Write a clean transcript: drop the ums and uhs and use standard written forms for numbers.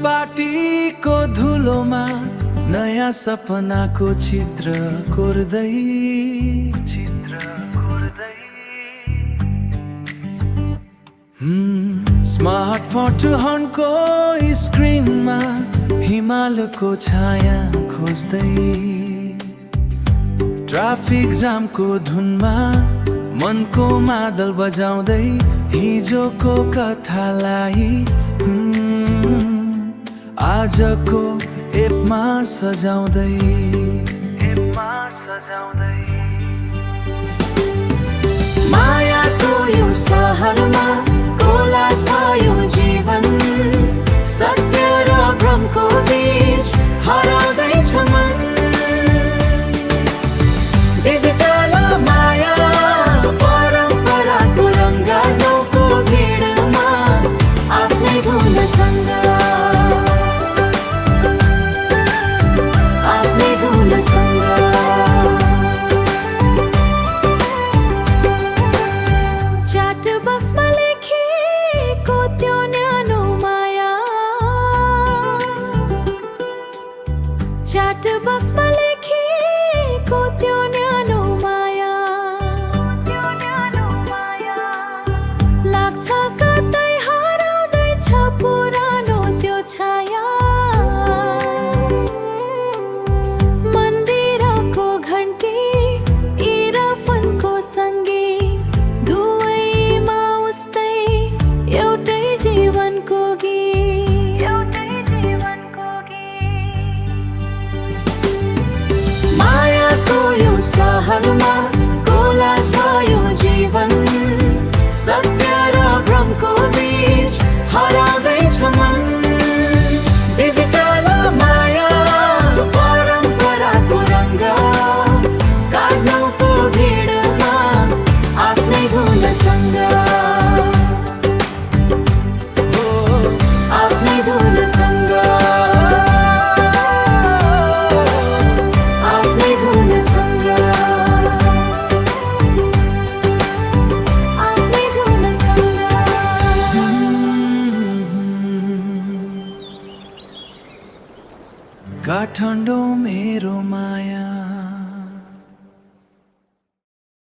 बाटीको धुलोमा नयाँ सपनाको चित्र कोर्दै स्मार्टफोन टुहनको स्क्रिनमा हिमालको छाया खोज्दै ट्राफिक जामको धुनमा मनको मादल बजाउँदै हिजोको कथालाई आजको एपमा सजाउँदै मायाको यो सहरमा कोलाज भयो जीवन सत्य र भ्रमको बीच हराउँदैछ मन डिजिटल माया परम्पराको रङ्गानको भिडमा आफ्नै धुनसँग च्याट बक्समा लेखेको त्यो न्यानो माया च्याट बक्समा लेखेको त्यो न्यानो माया लाग्छ कतै हराउँदैछ पुरानो त्यो छाया सहरमा कोलाज भयो जीवन सत्य र भ्रमको बीच हराउँदैछ मन डिजिटल माया परम्पराको रङ्ग काट्नुको भिडमा आफ्नै धुनसँग आफ्नै धुनसँग काठमाडौँ मेरो माया।